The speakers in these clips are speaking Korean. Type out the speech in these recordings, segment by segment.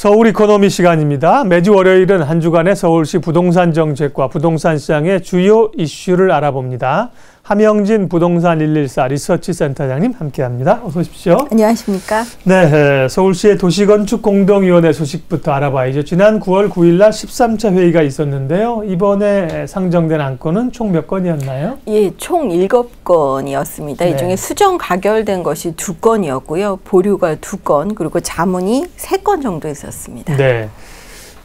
서울 이코노미 시간입니다. 매주 월요일은 한 주간의 서울시 부동산 정책과 부동산 시장의 주요 이슈를 알아봅니다. 함영진 부동산 114 리서치 센터장님 함께합니다. 어서 오십시오. 안녕하십니까? 네, 서울시의 도시건축공동위원회 소식부터 알아봐야죠. 지난 9월 9일 날 13차 회의가 있었는데요. 이번에 상정된 안건은 총 몇 건이었나요? 예, 총 7건이었습니다. 이 중에 수정 가결된 것이 2건이었고요. 보류가 2건, 그리고 자문이 3건 정도 있었습니다. 네.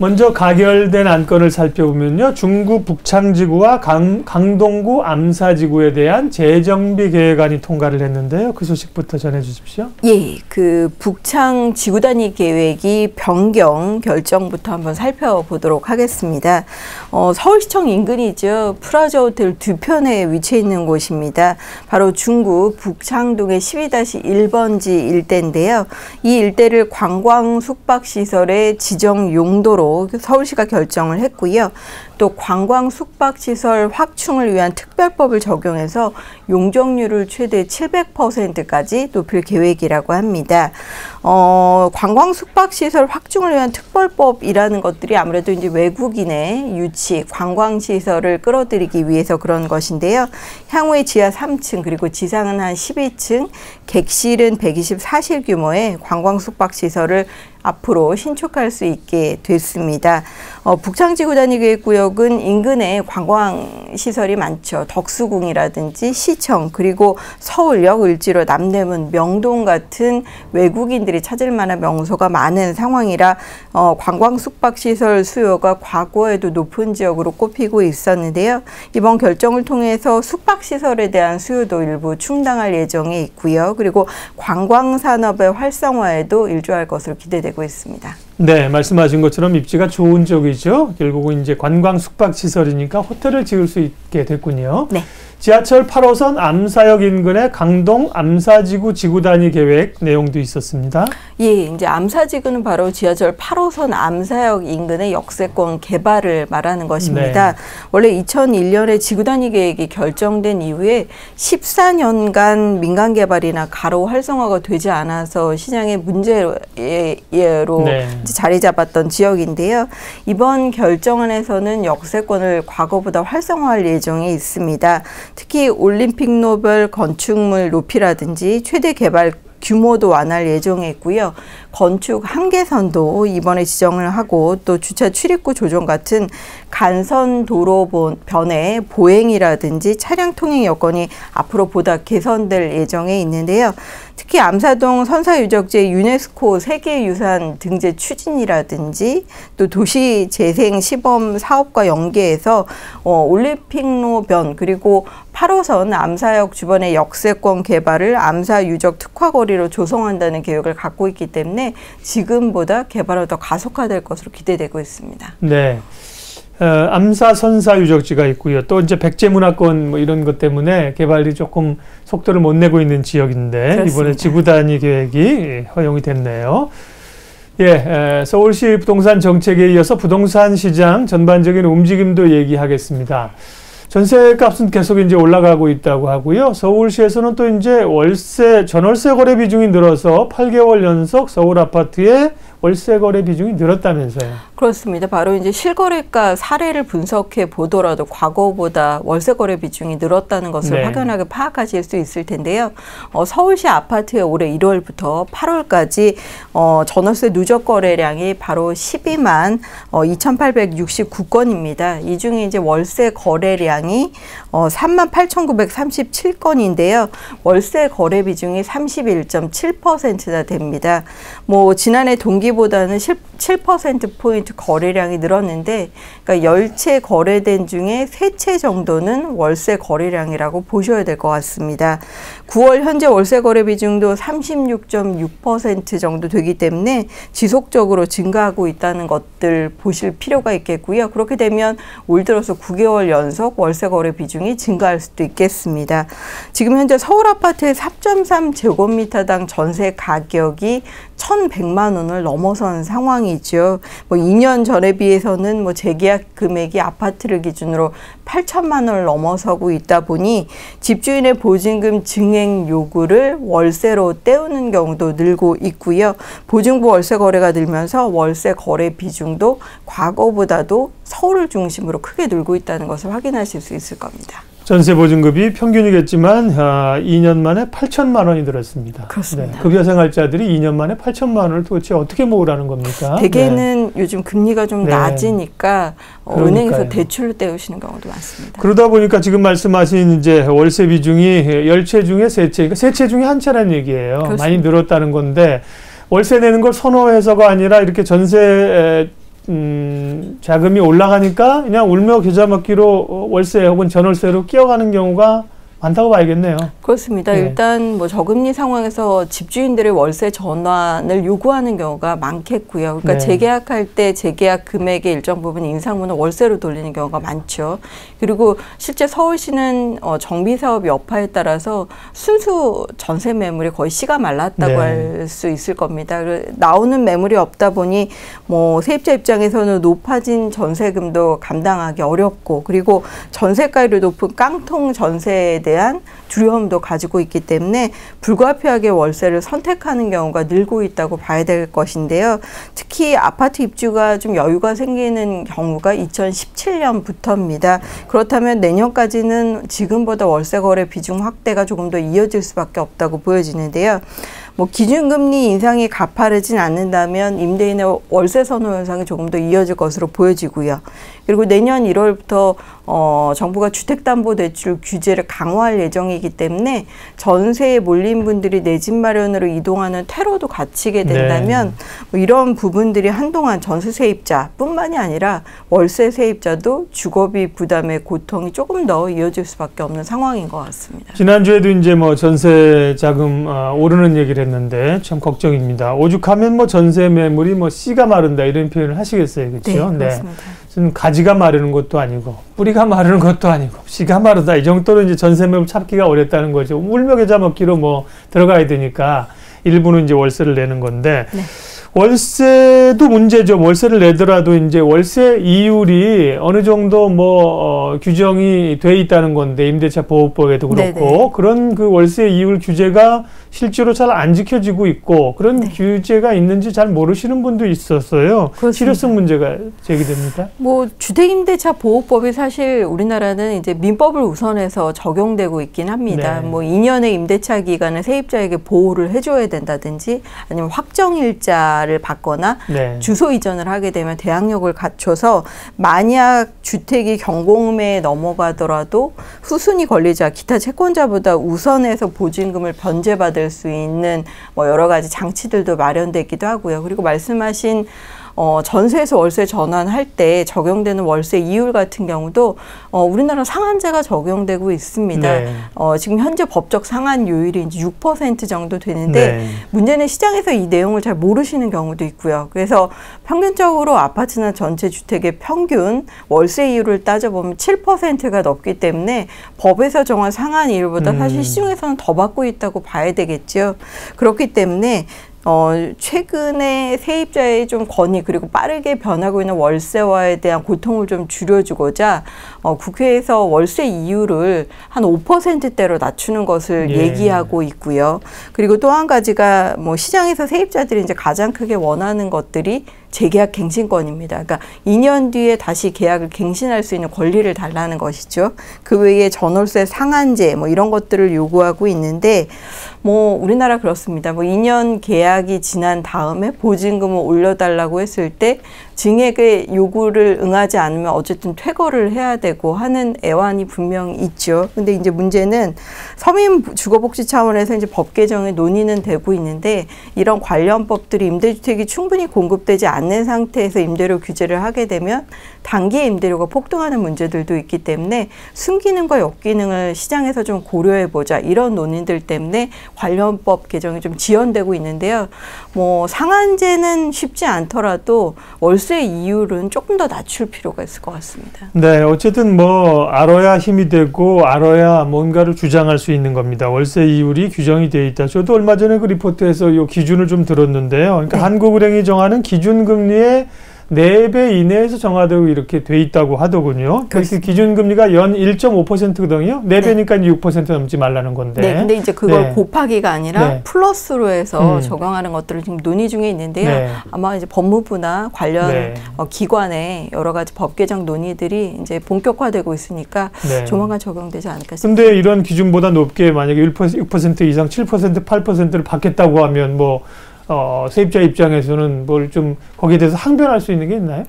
먼저 가결된 안건을 살펴보면요. 중구 북창지구와 강동구 암사지구에 대한 재정비 계획안이 통과를 했는데요. 그 소식부터 전해주십시오. 예, 그 북창 지구 단위 계획이 변경 결정부터 한번 살펴보도록 하겠습니다. 서울시청 인근이죠. 프라자 호텔 두 편에 위치해 있는 곳입니다. 바로 중구 북창동의 12-1번지 일대인데요. 이 일대를 관광 숙박시설의 지정 용도로 서울시가 결정을 했고요. 또 관광 숙박시설 확충을 위한 특별법을 적용해서 용적률을 최대 700%까지 높일 계획이라고 합니다. 관광 숙박시설 확충을 위한 특별법이라는 것들이 아무래도 이제 외국인의 유치, 관광시설을 끌어들이기 위해서 그런 것인데요. 향후에 지하 3층 그리고 지상은 한 12층, 객실은 124실 규모의 관광 숙박시설을 앞으로 신축할 수 있게 됐습니다. 북창지구 단위계획구역은 인근에 관광시설이 많죠. 덕수궁이라든지 시청, 그리고 서울역, 을지로, 남대문, 명동 같은 외국인들이 찾을 만한 명소가 많은 상황이라 관광 숙박시설 수요가 과거에도 높은 지역으로 꼽히고 있었는데요. 이번 결정을 통해서 숙박시설에 대한 수요도 일부 충당할 예정에 있고요. 그리고 관광산업의 활성화에도 일조할 것으로 기대되고 있습니다. 네, 말씀하신 것처럼 입지가 좋은 쪽이죠. 결국은 이제 관광 숙박 시설이니까 호텔을 지을 수 있게 됐군요. 네. 지하철 8호선 암사역 인근의 강동 암사지구 지구 단위 계획 내용도 있었습니다. 예, 이제 암사지구는 바로 지하철 8호선 암사역 인근의 역세권 개발을 말하는 것입니다. 네. 원래 2001년에 지구 단위 계획이 결정된 이후에 14년간 민간 개발이나 가로 활성화가 되지 않아서 시장의 문제로 자리 잡았던 지역인데요. 이번 결정안에서는 역세권을 과거보다 활성화할 예정에 있습니다. 특히 올림픽로별 건축물 높이라든지 최대 개발 규모도 완화할 예정에 있고요. 건축 한계선도 이번에 지정을 하고 또 주차 출입구 조정 같은 간선 도로 변의 보행이라든지 차량 통행 여건이 앞으로 보다 개선될 예정에 있는데요. 특히 암사동 선사유적지 유네스코 세계유산 등재 추진이라든지 또 도시재생 시범 사업과 연계해서 올림픽로 변 그리고 8호선 암사역 주변의 역세권 개발을 암사유적 특화거리로 조성한다는 계획을 갖고 있기 때문에 지금보다 개발을 더 가속화될 것으로 기대되고 있습니다. 네. 암사 선사 유적지가 있고요. 또 이제 백제문화권 뭐 이런 것 때문에 개발이 조금 속도를 못 내고 있는 지역인데 그렇습니다. 이번에 지구 단위 계획이 허용이 됐네요. 예, 서울시 부동산 정책에 이어서 부동산 시장 전반적인 움직임도 얘기하겠습니다. 전세값은 계속 이제 올라가고 있다고 하고요. 서울시에서는 또 이제 전월세 거래 비중이 늘어서 8개월 연속 서울 아파트의 월세 거래 비중이 늘었다면서요. 그렇습니다. 바로 이제 실거래가 사례를 분석해 보더라도 과거보다 월세 거래 비중이 늘었다는 것을 확연하게 파악하실 수 있을 텐데요. 서울시 아파트의 올해 1월부터 8월까지 전월세 누적 거래량이 바로 12만 2,869건입니다. 이 중에 이제 월세 거래량이 3만 8,937건인데요. 월세 거래 비중이 31.7%나 됩니다. 뭐 지난해 동기보다는 7%포인트 거래량이 늘었는데, 그러니까 10채 거래된 중에 3채 정도는 월세 거래량이라고 보셔야 될 것 같습니다. 9월 현재 월세 거래 비중도 36.6% 정도 되기 때문에 지속적으로 증가하고 있다는 것들 보실 필요가 있겠고요. 그렇게 되면 올 들어서 9개월 연속 월세 거래 비중이 증가할 수도 있겠습니다. 지금 현재 서울 아파트의 4.3제곱미터당 전세 가격이 1,100만 원을 넘 넘어선 상황이죠. 뭐 2년 전에 비해서는 뭐 재계약 금액이 아파트를 기준으로 8천만 원을 넘어서고 있다 보니 집주인의 보증금 증액 요구를 월세로 때우는 경우도 늘고 있고요. 보증부 월세 거래가 늘면서 월세 거래 비중도 과거보다도 서울을 중심으로 크게 늘고 있다는 것을 확인하실 수 있을 겁니다. 전세 보증금이 평균이겠지만 2년 만에 8천만 원이 들었습니다. 그렇습니다. 네, 급여 생활자들이 2년 만에 8천만 원을 도대체 어떻게 모으라는 겁니까? 대개는 요즘 금리가 좀 낮으니까 은행에서 대출로 때우시는 경우도 많습니다. 그러다 보니까 지금 말씀하신 이제 월세 비중이 10채 중에 3채, 그러니까 3채 중에 1채라는 얘기예요. 그렇습니다. 많이 늘었다는 건데 월세 내는 걸 선호해서가 아니라 이렇게 전세 자금이 올라가니까 그냥 울며 겨자 먹기로 월세 혹은 전월세로 끼어가는 경우가 많다고 봐야겠네요. 그렇습니다. 네. 일단 뭐 저금리 상황에서 집주인들의 월세 전환을 요구하는 경우가 많겠고요. 그러니까 재계약할 때 재계약 금액의 일정 부분 인상분을 월세로 돌리는 경우가 많죠. 그리고 실제 서울시는 정비사업 여파에 따라서 순수 전세 매물이 거의 씨가 말랐다고 할 수 있을 겁니다. 나오는 매물이 없다 보니 뭐 세입자 입장에서는 높아진 전세금도 감당하기 어렵고, 그리고 전세가율이 높은 깡통 전세에 대한 두려움도 가지고 있기 때문에 불가피하게 월세를 선택하는 경우가 늘고 있다고 봐야 될 것인데요. 특히 아파트 입주가 좀 여유가 생기는 경우가 2017년부터입니다. 그렇다면 내년까지는 지금보다 월세 거래 비중 확대가 조금 더 이어질 수밖에 없다고 보여지는데요. 뭐 기준금리 인상이 가파르진 않는다면 임대인의 월세 선호 현상이 조금 더 이어질 것으로 보여지고요. 그리고 내년 1월부터 정부가 주택담보대출 규제를 강화할 예정이기 때문에 전세에 몰린 분들이 내 집 마련으로 이동하는 퇴로도 갇히게 된다면 뭐 이런 부분들이 한동안 전세 세입자뿐만이 아니라 월세 세입자도 주거비 부담의 고통이 조금 더 이어질 수밖에 없는 상황인 것 같습니다. 지난주에도 이제 뭐 전세 자금 오르는 얘기를 했는데 참 걱정입니다. 오죽하면 뭐 전세 매물이 뭐 씨가 마른다 이런 표현을 하시겠어요, 그렇죠? 네, 그렇습니다. 지금 가지가 마르는 것도 아니고 뿌리가 마르는 것도 아니고 씨가 마르다 이 정도로 이제 전세 매물 찾기가 어렵다는 거죠. 울며 겨자 먹기로 뭐 들어가야 되니까 일부는 이제 월세를 내는 건데. 월세도 문제죠. 월세를 내더라도 이제 월세 이율이 어느 정도 뭐 규정이 돼 있다는 건데 임대차 보호법에도 그렇고 그런 그 월세 이율 규제가 실제로 잘 안 지켜지고 있고 그런 규제가 있는지 잘 모르시는 분도 있었어요. 그렇습니다. 실효성 문제가 제기됩니까? 뭐 주택임대차 보호법이 사실 우리나라는 이제 민법을 우선해서 적용되고 있긴 합니다. 뭐 2년의 임대차 기간을 세입자에게 보호를 해줘야 된다든지 아니면 확정일자를 받거나 주소 이전을 하게 되면 대항력을 갖춰서 만약 주택이 경공매에 넘어가더라도 후순위 권리자 기타 채권자보다 우선해서 보증금을 변제받을 수 있는 뭐 여러 가지 장치들도 마련되어 있기도 하고요. 그리고 말씀하신 전세에서 월세 전환할 때 적용되는 월세 이율 같은 경우도 우리나라 상한제가 적용되고 있습니다. 지금 현재 법적 상한율이 이제 6% 정도 되는데 문제는 시장에서 이 내용을 잘 모르시는 경우도 있고요. 그래서 평균적으로 아파트나 전체 주택의 평균 월세 이율을 따져보면 7%가 넘기 때문에 법에서 정한 상한 이율보다 사실 시중에서는 더 받고 있다고 봐야 되겠죠. 그렇기 때문에 최근에 세입자의 좀 건의 그리고 빠르게 변하고 있는 월세화에 대한 고통을 좀 줄여주고자 국회에서 월세 이율을 한 5%대로 낮추는 것을 얘기하고 있고요. 그리고 또 한 가지가 뭐 시장에서 세입자들이 이제 가장 크게 원하는 것들이 재계약 갱신권입니다. 그러니까 2년 뒤에 다시 계약을 갱신할 수 있는 권리를 달라는 것이죠. 그 외에 전월세 상한제 뭐 이런 것들을 요구하고 있는데 뭐 우리나라 그렇습니다. 뭐 2년 계약이 지난 다음에 보증금을 올려달라고 했을 때 증액의 요구를 응하지 않으면 어쨌든 퇴거를 해야 되고 하는 애환이 분명히 있죠. 근데 이제 문제는 서민 주거복지 차원에서 이제 법 개정에 논의는 되고 있는데 이런 관련 법들이 임대주택이 충분히 공급되지 않는 상태에서 임대료 규제를 하게 되면 단기의 임대료가 폭등하는 문제들도 있기 때문에 순기능과 역기능을 시장에서 좀 고려해보자 이런 논의들 때문에 관련 법 개정이 좀 지연되고 있는데요. 뭐 상한제는 쉽지 않더라도 월세 월세 이율은 조금 더 낮출 필요가 있을 것 같습니다. 네, 어쨌든 뭐 알아야 힘이 되고 알아야 뭔가를 주장할 수 있는 겁니다. 월세 이율이 규정이 되어 있다. 저도 얼마 전에 그 리포트에서 이 기준을 좀 들었는데요. 그러니까 네. 한국은행이 정하는 기준금리의 4배 이내에서 정하되고 이렇게 돼 있다고 하더군요. 그래서 기준금리가 연 1.5%거든요. 4배니까 네. 6% 넘지 말라는 건데. 네, 근데 이제 그걸 네. 곱하기가 아니라 네. 플러스로 해서 적용하는 것들을 지금 논의 중에 있는데요. 네. 아마 이제 법무부나 관련 네. 기관의 여러 가지 법 개정 논의들이 이제 본격화되고 있으니까 네. 조만간 적용되지 않을까 싶습니다. 근데 이런 기준보다 높게 만약에 6% 이상 7%, 8%를 받겠다고 하면 뭐 세입자 입장에서는 뭘 좀 거기에 대해서 항변할 수 있는 게 있나요?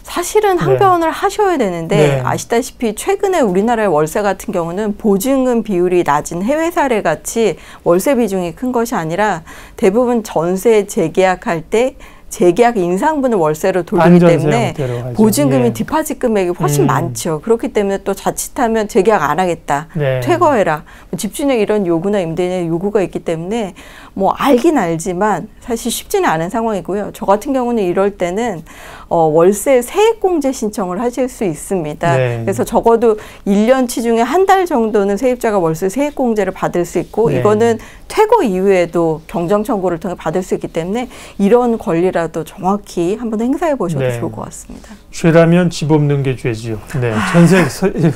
사실은 항변을 네. 하셔야 되는데 네. 아시다시피 최근에 우리나라의 월세 같은 경우는 보증금 비율이 낮은 해외 사례 같이 월세 비중이 큰 것이 아니라 대부분 전세 재계약할 때 재계약 인상분을 월세로 돌리기 때문에 보증금이 예. 디파짓 금액이 훨씬 많죠. 그렇기 때문에 또 자칫하면 재계약 안 하겠다. 네. 퇴거해라. 집주인의 이런 요구나 임대인의 요구가 있기 때문에 뭐 알긴 알지만 사실 쉽지는 않은 상황이고요. 저 같은 경우는 이럴 때는 월세 세액공제 신청을 하실 수 있습니다. 네. 그래서 적어도 1년치 중에 한 달 정도는 세입자가 월세 세액공제를 받을 수 있고 네. 이거는 퇴거 이후에도 경정청구를 통해 받을 수 있기 때문에 이런 권리라도 정확히 한번 행사해 보셔도 네. 좋을 것 같습니다. 죄라면 집 없는 게 죄지요. 네, 전세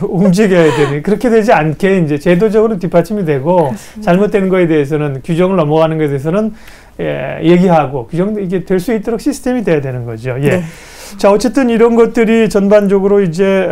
움직여야 되는 그렇게 되지 않게 이제 제도적으로 뒷받침이 되고 그렇습니다. 잘못된 거에 대해서는 규정을 넘어가는 것에 대해서는 얘기하고 규정 이게 될 수 있도록 시스템이 돼야 되는 거죠. 예. 네. 자, 어쨌든 이런 것들이 전반적으로 이제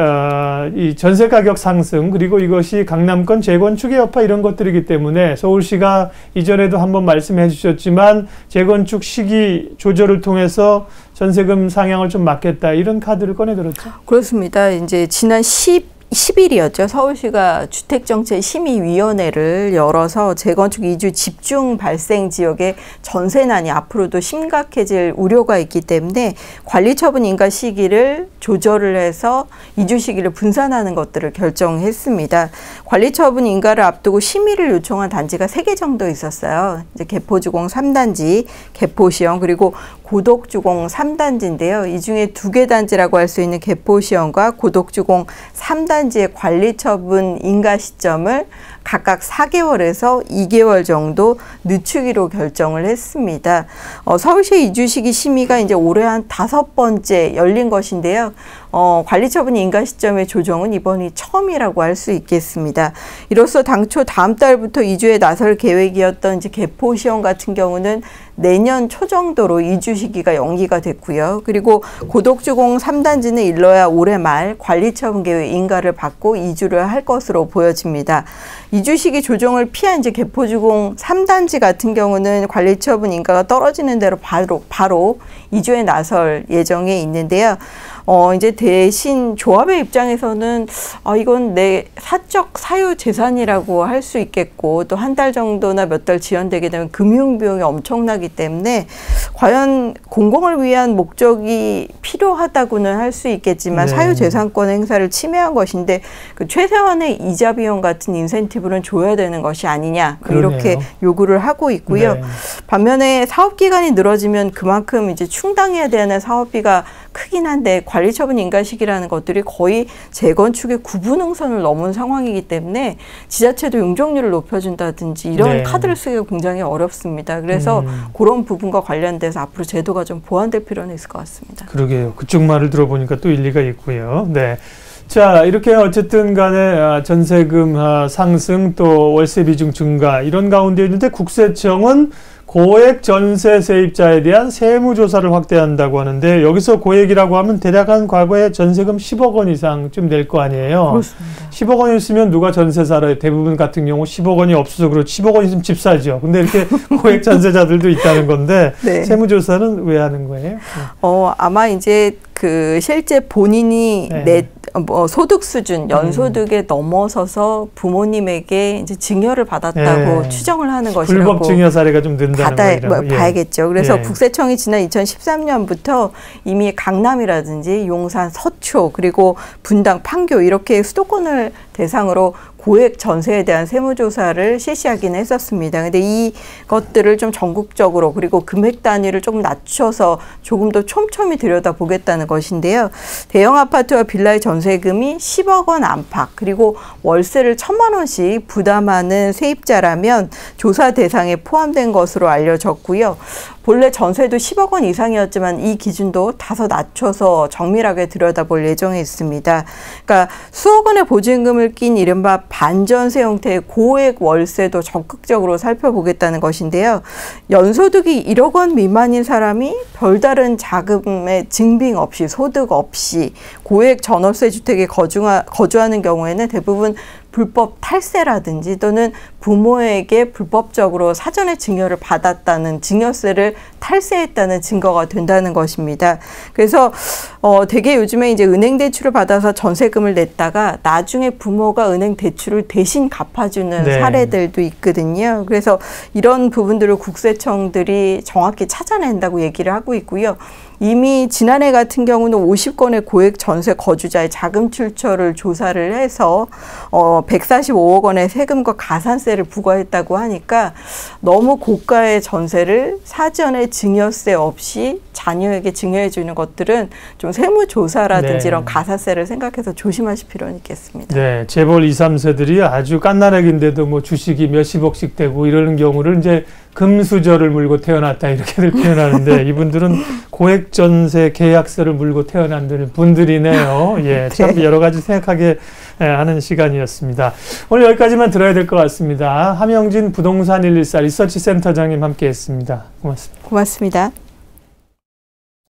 이 전세 가격 상승 그리고 이것이 강남권 재건축의 여파 이런 것들이기 때문에 서울시가 이전에도 한번 말씀해 주셨지만 재건축 시기 조절을 통해서 전세금 상향을 좀 막겠다 이런 카드를 꺼내들었죠. 그렇습니다. 이제 지난 10일이었죠. 서울시가 주택정책심의위원회를 열어서 재건축 이주 집중 발생 지역의 전세난이 앞으로도 심각해질 우려가 있기 때문에 관리처분 인가 시기를 조절을 해서 이주 시기를 분산하는 것들을 결정했습니다. 관리처분 인가를 앞두고 심의를 요청한 단지가 3개 정도 있었어요. 이제 개포주공 3단지, 개포시형 그리고 고덕주공 3단지인데요. 이 중에 2개 단지라고 할 수 있는 개포시형과 고덕주공 3단지의 관리처분 인가 시점을 각각 4개월에서 2개월 정도 늦추기로 결정을 했습니다. 서울시 이주시기 심의가 이제 올해 한 5번째 열린 것인데요. 관리처분 인가 시점의 조정은 이번이 처음이라고 할 수 있겠습니다. 이로써 당초 다음 달부터 이주에 나설 계획이었던 이제 개포시형 같은 경우는 내년 초 정도로 이주 시기가 연기가 됐고요. 그리고 고덕주공 3단지는 일러야 올해 말 관리처분 계획 인가를 받고 이주를 할 것으로 보여집니다. 이주 시기 조정을 피한 이제 개포주공 3단지 같은 경우는 관리처분 인가가 떨어지는 대로 바로 이주에 나설 예정에 있는데요. 이제 대신 조합의 입장에서는 이건 내 사적 사유 재산이라고 할 수 있겠고 또 한 달 정도나 몇 달 지연되게 되면 금융 비용이 엄청나기 때문에 과연 공공을 위한 목적이 필요하다고는 할 수 있겠지만 네. 사유 재산권 행사를 침해한 것인데 그 최소한의 이자 비용 같은 인센티브는 줘야 되는 것이 아니냐 이렇게 요구를 하고 있고요. 네. 반면에 사업 기간이 늘어지면 그만큼 이제 충당해야 되는 사업비가 크긴 한데 관리처분 인가 시기라는 것들이 거의 재건축의 9분응선을 넘은 상황이기 때문에 지자체도 용적률을 높여준다든지 이런 네. 카드를 쓰기가 굉장히 어렵습니다. 그래서 그런 부분과 관련돼서 앞으로 제도가 좀 보완될 필요는 있을 것 같습니다. 그러게요. 그쪽 말을 들어보니까 또 일리가 있고요. 네. 자, 이렇게 어쨌든 간에 전세금 상승 또 월세 비중 증가 이런 가운데 있는데 국세청은 고액 전세 세입자에 대한 세무조사를 확대한다고 하는데 여기서 고액이라고 하면 대략 한 과거에 전세금 10억 원 이상쯤 될 거 아니에요. 그렇습니다. 10억 원이 있으면 누가 전세 살아요? 대부분 같은 경우 10억 원이 없어서 그렇지 10억 원 있으면 집 사죠. 근데 이렇게 고액 전세자들도 있다는 건데 네. 세무조사는 왜 하는 거예요? 아마 이제 그 실제 본인이 소득 수준, 연소득에 넘어서서 부모님에게 이제 증여를 받았다고 추정을 하는 것이라고. 불법 증여 사례가 좀 는다는 거예요. 봐야겠죠. 그래서 국세청이 지난 2013년부터 이미 강남이라든지 용산, 서초, 그리고 분당, 판교 이렇게 수도권을 대상으로 고액 전세에 대한 세무조사를 실시하기는 했었습니다. 근데 이것들을 좀 전국적으로 그리고 금액 단위를 조금 낮춰서 조금 더 촘촘히 들여다보겠다는 것인데요. 대형 아파트와 빌라의 전세금이 10억 원 안팎 그리고 월세를 1,000만 원씩 부담하는 세입자라면 조사 대상에 포함된 것으로 알려졌고요. 본래 전세도 10억 원 이상이었지만 이 기준도 다소 낮춰서 정밀하게 들여다볼 예정에 있습니다. 그러니까 수억 원의 보증금을 낀 이른바 반전세 형태의 고액 월세도 적극적으로 살펴보겠다는 것인데요. 연소득이 1억 원 미만인 사람이 별다른 자금의 증빙 없이 소득 없이 고액 전월세 주택에 거주하는 경우에는 대부분 불법 탈세라든지 또는 부모에게 불법적으로 사전에 증여를 받았다는 증여세를 탈세했다는 증거가 된다는 것입니다. 그래서 되게 요즘에 이제 은행 대출을 받아서 전세금을 냈다가 나중에 부모가 은행 대출을 대신 갚아주는 사례들도 있거든요. 그래서 이런 부분들을 국세청들이 정확히 찾아낸다고 얘기를 하고 있고요. 이미 지난해 같은 경우는 50건의 고액 전세 거주자의 자금 출처를 조사를 해서 145억 원의 세금과 가산세를 부과했다고 하니까 너무 고가의 전세를 사전에 증여세 없이 자녀에게 증여해 주는 것들은 좀 세무조사라든지 이런 가산세를 생각해서 조심하실 필요는 있겠습니다. 네, 재벌 2, 3세들이 아주 깐나라기인데도 뭐 주식이 몇십억씩 되고 이러는 경우를 이제 금수저를 물고 태어났다 이렇게들 표현하는데 이분들은 고액 전세 계약서를 물고 태어난 분들이네요. 예, 참 여러 가지 생각하게 하는 시간이었습니다. 오늘 여기까지만 들어야 될 것 같습니다. 함영진 부동산 114 리서치 센터장님 함께했습니다. 고맙습니다. 고맙습니다.